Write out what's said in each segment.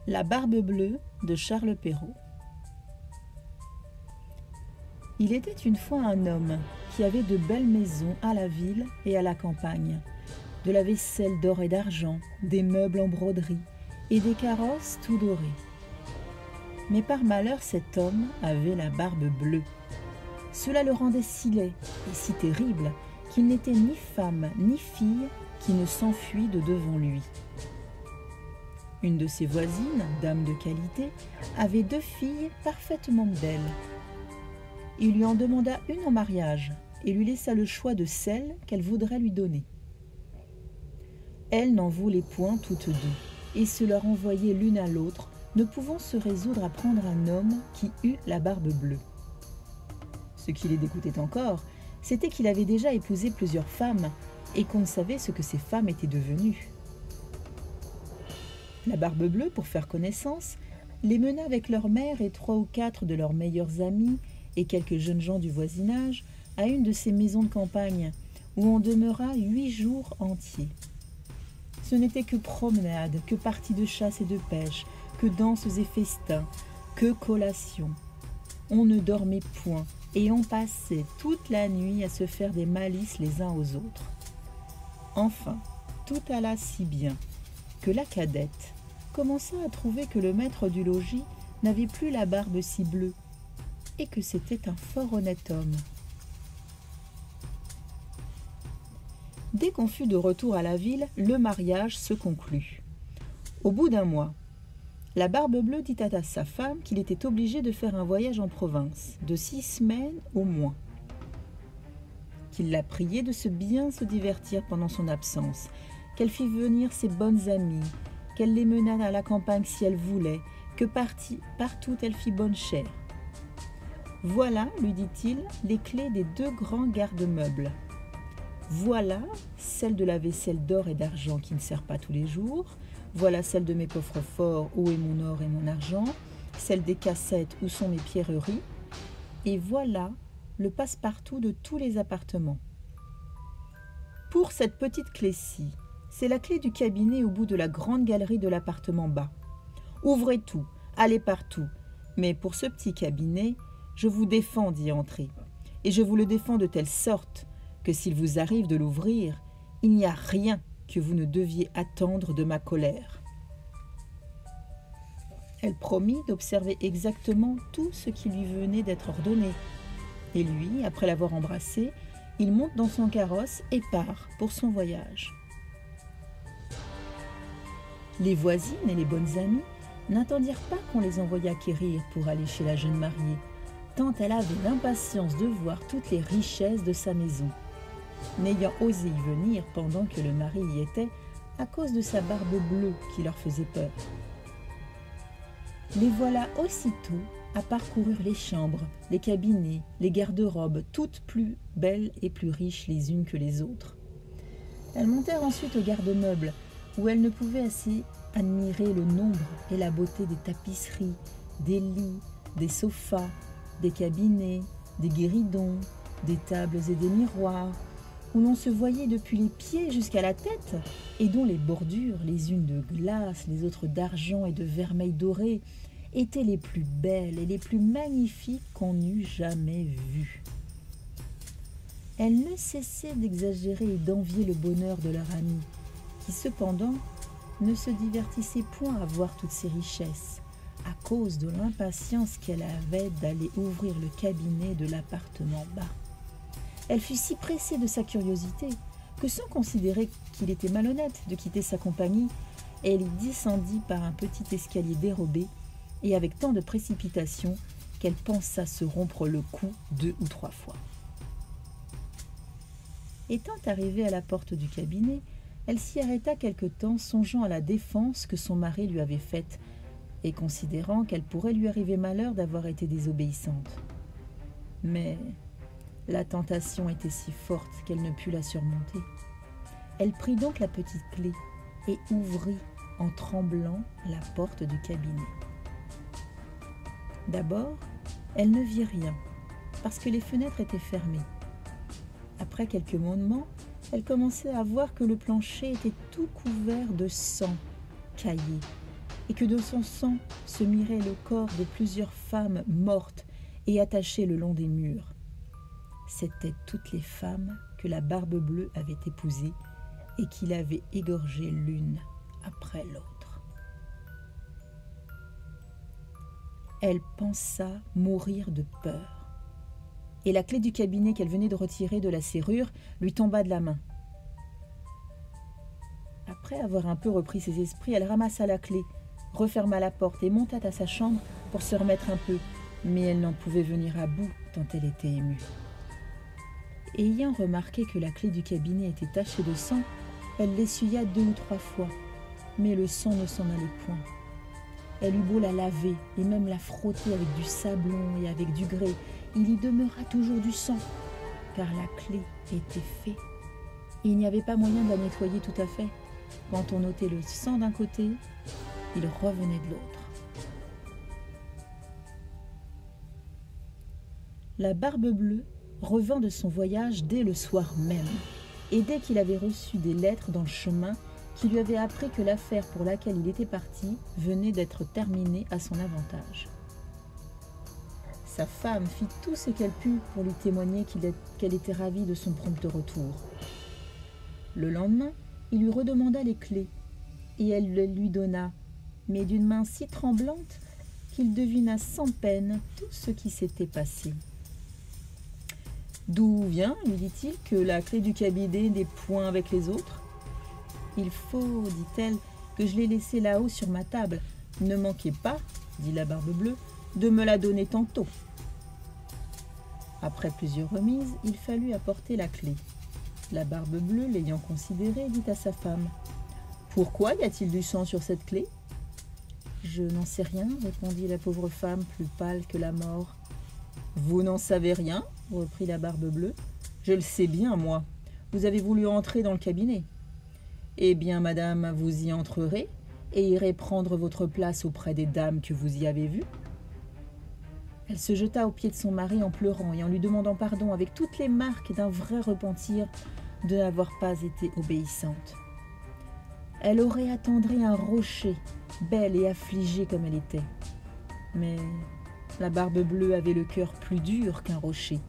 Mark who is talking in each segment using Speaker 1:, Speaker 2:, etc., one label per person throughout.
Speaker 1: La Barbe Bleue de Charles Perrault. Il était une fois un homme qui avait de belles maisons à la ville et à la campagne, de la vaisselle d'or et d'argent, des meubles en broderie et des carrosses tout dorés. Mais par malheur, cet homme avait la barbe bleue. Cela le rendait si laid et si terrible qu'il n'était ni femme ni fille qui ne s'enfuit de devant lui. Une de ses voisines, dame de qualité, avait 2 filles parfaitement belles. Il lui en demanda une en mariage et lui laissa le choix de celle qu'elle voudrait lui donner. Elle n'en voulait point toutes 2 et se leur envoyait l'une à l'autre, ne pouvant se résoudre à prendre un homme qui eût la barbe bleue. Ce qui les dégoûtait encore, c'était qu'il avait déjà épousé plusieurs femmes et qu'on ne savait ce que ces femmes étaient devenues. La Barbe Bleue, pour faire connaissance, les mena avec leur mère et 3 ou 4 de leurs meilleurs amis et quelques jeunes gens du voisinage à une de ces maisons de campagne où on demeura 8 jours entiers. Ce n'était que promenades, que parties de chasse et de pêche, que danses et festins, que collations. On ne dormait point et on passait toute la nuit à se faire des malices les uns aux autres. Enfin, tout alla si bien que la cadette commença à trouver que le maître du logis n'avait plus la barbe si bleue et que c'était un fort honnête homme. Dès qu'on fut de retour à la ville, le mariage se conclut. Au bout d'1 mois, la Barbe Bleue dit à sa femme qu'il était obligé de faire un voyage en province, de 6 semaines au moins. Qu'il la priait de bien se divertir pendant son absence, qu'elle fit venir ses bonnes amies, qu'elle les menât à la campagne si elle voulait, que partout elle fit bonne chère. Voilà, lui dit-il, les clés des 2 grands garde-meubles. Voilà celle de la vaisselle d'or et d'argent qui ne sert pas tous les jours. Voilà celle de mes coffres forts où est mon or et mon argent. Celle des cassettes où sont mes pierreries. Et voilà le passe-partout de tous les appartements. Pour cette petite clé-ci, c'est la clé du cabinet au bout de la grande galerie de l'appartement bas. Ouvrez tout, allez partout. Mais pour ce petit cabinet, je vous défends d'y entrer. Et je vous le défends de telle sorte que s'il vous arrive de l'ouvrir, il n'y a rien que vous ne deviez attendre de ma colère. Elle promit d'observer exactement tout ce qui lui venait d'être ordonné. Et lui, après l'avoir embrassée, il monte dans son carrosse et part pour son voyage. Les voisines et les bonnes amies n'attendirent pas qu'on les envoyât quérir pour aller chez la jeune mariée, tant elle avait l'impatience de voir toutes les richesses de sa maison, n'ayant osé y venir pendant que le mari y était à cause de sa barbe bleue qui leur faisait peur. Les voilà aussitôt à parcourir les chambres, les cabinets, les garde-robes, toutes plus belles et plus riches les unes que les autres. Elles montèrent ensuite au garde-meubles, où elles ne pouvaient assez admirer le nombre et la beauté des tapisseries, des lits, des sofas, des cabinets, des guéridons, des tables et des miroirs, où l'on se voyait depuis les pieds jusqu'à la tête, et dont les bordures, les unes de glace, les autres d'argent et de vermeil doré, étaient les plus belles et les plus magnifiques qu'on eût jamais vues. Elles ne cessaient d'exagérer et d'envier le bonheur de leur amie, qui cependant ne se divertissait point à voir toutes ces richesses, à cause de l'impatience qu'elle avait d'aller ouvrir le cabinet de l'appartement bas. Elle fut si pressée de sa curiosité que, sans considérer qu'il était malhonnête de quitter sa compagnie, elle y descendit par un petit escalier dérobé et avec tant de précipitation qu'elle pensa se rompre le cou 2 ou 3 fois. Étant arrivée à la porte du cabinet, elle s'y arrêta quelque temps, songeant à la défense que son mari lui avait faite et considérant qu'elle pourrait lui arriver malheur d'avoir été désobéissante. Mais la tentation était si forte qu'elle ne put la surmonter. Elle prit donc la petite clé et ouvrit en tremblant la porte du cabinet. D'abord, elle ne vit rien, parce que les fenêtres étaient fermées. Après quelques moments, elle commençait à voir que le plancher était tout couvert de sang, caillé, et que de son sang se miraient le corps de plusieurs femmes mortes et attachées le long des murs. C'étaient toutes les femmes que la Barbe-Bleue avait épousées et qu'il avait égorgées l'une après l'autre. Elle pensa mourir de peur, et la clé du cabinet qu'elle venait de retirer de la serrure lui tomba de la main. Après avoir un peu repris ses esprits, elle ramassa la clé, referma la porte et monta à sa chambre pour se remettre un peu, mais elle n'en pouvait venir à bout tant elle était émue. Ayant remarqué que la clé du cabinet était tachée de sang, elle l'essuya 2 ou 3 fois, mais le sang ne s'en allait point. Elle eut beau la laver et même la frotter avec du sablon et avec du grès, il y demeura toujours du sang, car la clé était faite. Il n'y avait pas moyen de la nettoyer tout à fait. Quand on ôtait le sang d'un côté, il revenait de l'autre. La Barbe-Bleue revint de son voyage dès le soir même, et dès qu'il avait reçu des lettres dans le chemin qui lui avaient appris que l'affaire pour laquelle il était parti venait d'être terminée à son avantage. Sa femme fit tout ce qu'elle put pour lui témoigner qu'elle était ravie de son prompt retour. Le lendemain, il lui redemanda les clés, et elle les lui donna, mais d'une main si tremblante qu'il devina sans peine tout ce qui s'était passé. « D'où vient, lui dit-il, que la clé du cabinet n'est point avec les autres ? » « Il faut, dit-elle, que je l'ai laissée là-haut sur ma table. Ne manquez pas, dit la Barbe-Bleue, de me la donner tantôt. » Après plusieurs remises, il fallut apporter la clé. La Barbe-Bleue, l'ayant considérée, dit à sa femme : « Pourquoi y a-t-il du sang sur cette clé ? » « Je n'en sais rien, répondit la pauvre femme, plus pâle que la mort. « Vous n'en savez rien, reprit la Barbe-Bleue. Je le sais bien, moi. Vous avez voulu entrer dans le cabinet. Eh bien, madame, vous y entrerez et irez prendre votre place auprès des dames que vous y avez vues. » Elle se jeta aux pieds de son mari en pleurant et en lui demandant pardon avec toutes les marques d'un vrai repentir de n'avoir pas été obéissante. Elle aurait attendri un rocher, belle et affligée comme elle était. Mais la Barbe-Bleue avait le cœur plus dur qu'un rocher.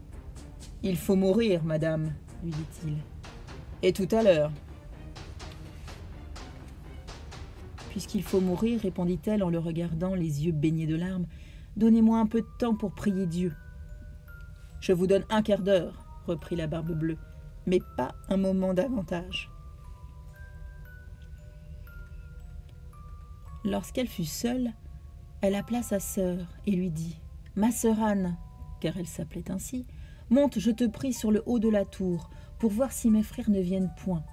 Speaker 1: « Il faut mourir, madame, lui dit-il. Et tout à l'heure. » « Puisqu'il faut mourir, répondit-elle en le regardant, les yeux baignés de larmes, donnez-moi un peu de temps pour prier Dieu. »« Je vous donne un quart d'heure, reprit la Barbe-Bleue, mais pas un moment davantage. » Lorsqu'elle fut seule, elle appela sa sœur et lui dit : « Ma sœur Anne, car elle s'appelait ainsi, monte, je te prie, sur le haut de la tour, pour voir si mes frères ne viennent point.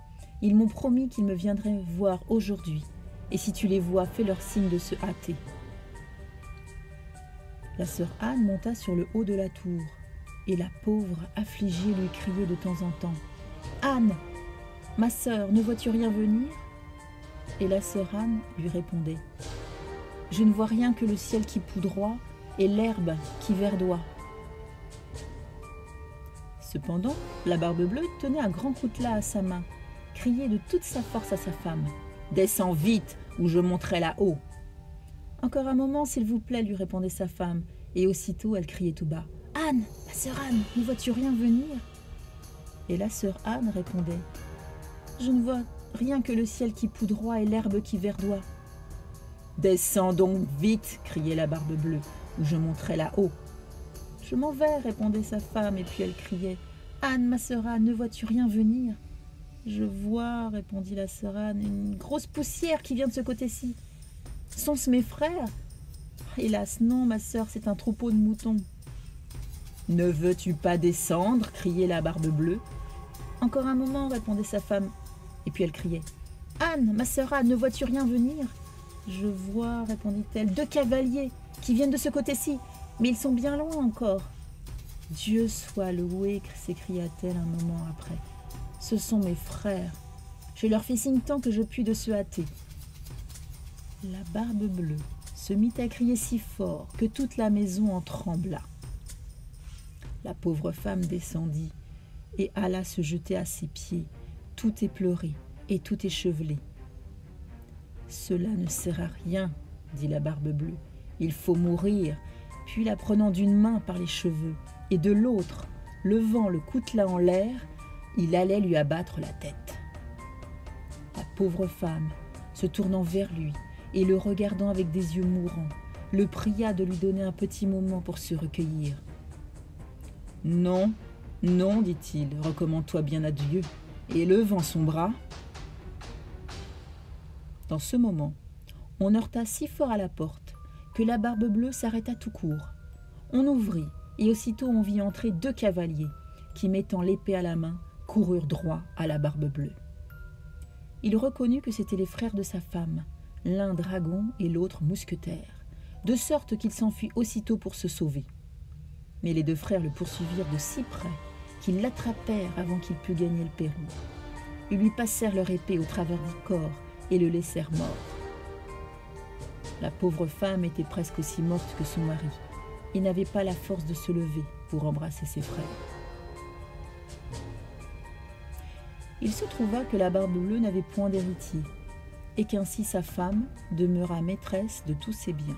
Speaker 1: Ils m'ont promis qu'ils me viendraient voir aujourd'hui. Et si tu les vois, fais-leur signe de se hâter. » La sœur Anne monta sur le haut de la tour, et la pauvre affligée lui criait de temps en temps : « Anne, ma sœur, ne vois-tu rien venir ?» Et la sœur Anne lui répondait : « Je ne vois rien que le ciel qui poudroie et l'herbe qui verdoie. » Cependant, la Barbe-Bleue tenait un grand coutelas à sa main, criait de toute sa force à sa femme : « Descends vite, ou je monterai là-haut. » « Encore un moment, s'il vous plaît, lui répondait sa femme, et aussitôt elle criait tout bas : « Anne, ma sœur Anne, ne vois-tu rien venir ?» Et la sœur Anne répondait : « Je ne vois rien que le ciel qui poudroie et l'herbe qui verdoie. »« Descends donc vite, criait la Barbe-Bleue, ou je monterai là-haut. »« Je m'en vais, répondait sa femme, et puis elle criait : « Anne, ma sœur Anne, ne vois-tu rien venir ?»« Je vois, répondit la sœur Anne, une grosse poussière qui vient de ce côté-ci. Sont-ce mes frères ? Hélas, non, ma sœur, c'est un troupeau de moutons. »« Ne veux-tu pas descendre ?» criait la Barbe-Bleue. Encore un moment, répondait sa femme, et puis elle criait : « Anne, ma sœur Anne, ne vois-tu rien venir ? » Je vois, répondit-elle, 2 cavaliers qui viennent de ce côté-ci, mais ils sont bien loin encore. Dieu soit loué, s'écria-t-elle un moment après. Ce sont mes frères. Je leur fis signe tant que je puis de se hâter. La Barbe-Bleue se mit à crier si fort que toute la maison en trembla. La pauvre femme descendit et alla se jeter à ses pieds, tout éplorée et tout échevelée. Cela ne sert à rien, dit la Barbe Bleue. Il faut mourir. Puis la prenant d'une main par les cheveux et de l'autre, levant le coutelas en l'air, il allait lui abattre la tête. La pauvre femme, se tournant vers lui et le regardant avec des yeux mourants, le pria de lui donner un petit moment pour se recueillir. « Non, non, dit-il, recommande-toi bien à Dieu. » Et levant son bras. Dans ce moment, on heurta si fort à la porte que la Barbe Bleue s'arrêta tout court. On ouvrit, et aussitôt on vit entrer 2 cavaliers qui, mettant l'épée à la main, coururent droit à la Barbe Bleue. Il reconnut que c'étaient les frères de sa femme, l'un dragon et l'autre mousquetaire, de sorte qu'il s'enfuit aussitôt pour se sauver. Mais les 2 frères le poursuivirent de si près qu'ils l'attrapèrent avant qu'il pût gagner le perron. Ils lui passèrent leur épée au travers du corps et le laissèrent mort. La pauvre femme était presque aussi morte que son mari et n'avait pas la force de se lever pour embrasser ses frères. Il se trouva que la Barbe Bleue n'avait point d'héritier et qu'ainsi sa femme demeura maîtresse de tous ses biens.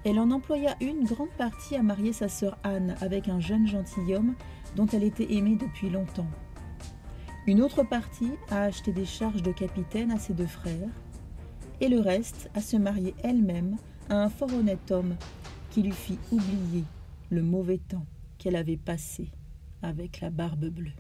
Speaker 1: Elle en employa une grande partie à marier sa sœur Anne avec un jeune gentilhomme dont elle était aimée depuis longtemps. Une autre partie à acheter des charges de capitaine à ses 2 frères, et le reste à se marier elle-même à un fort honnête homme qui lui fit oublier le mauvais temps qu'elle avait passé avec la Barbe Bleue.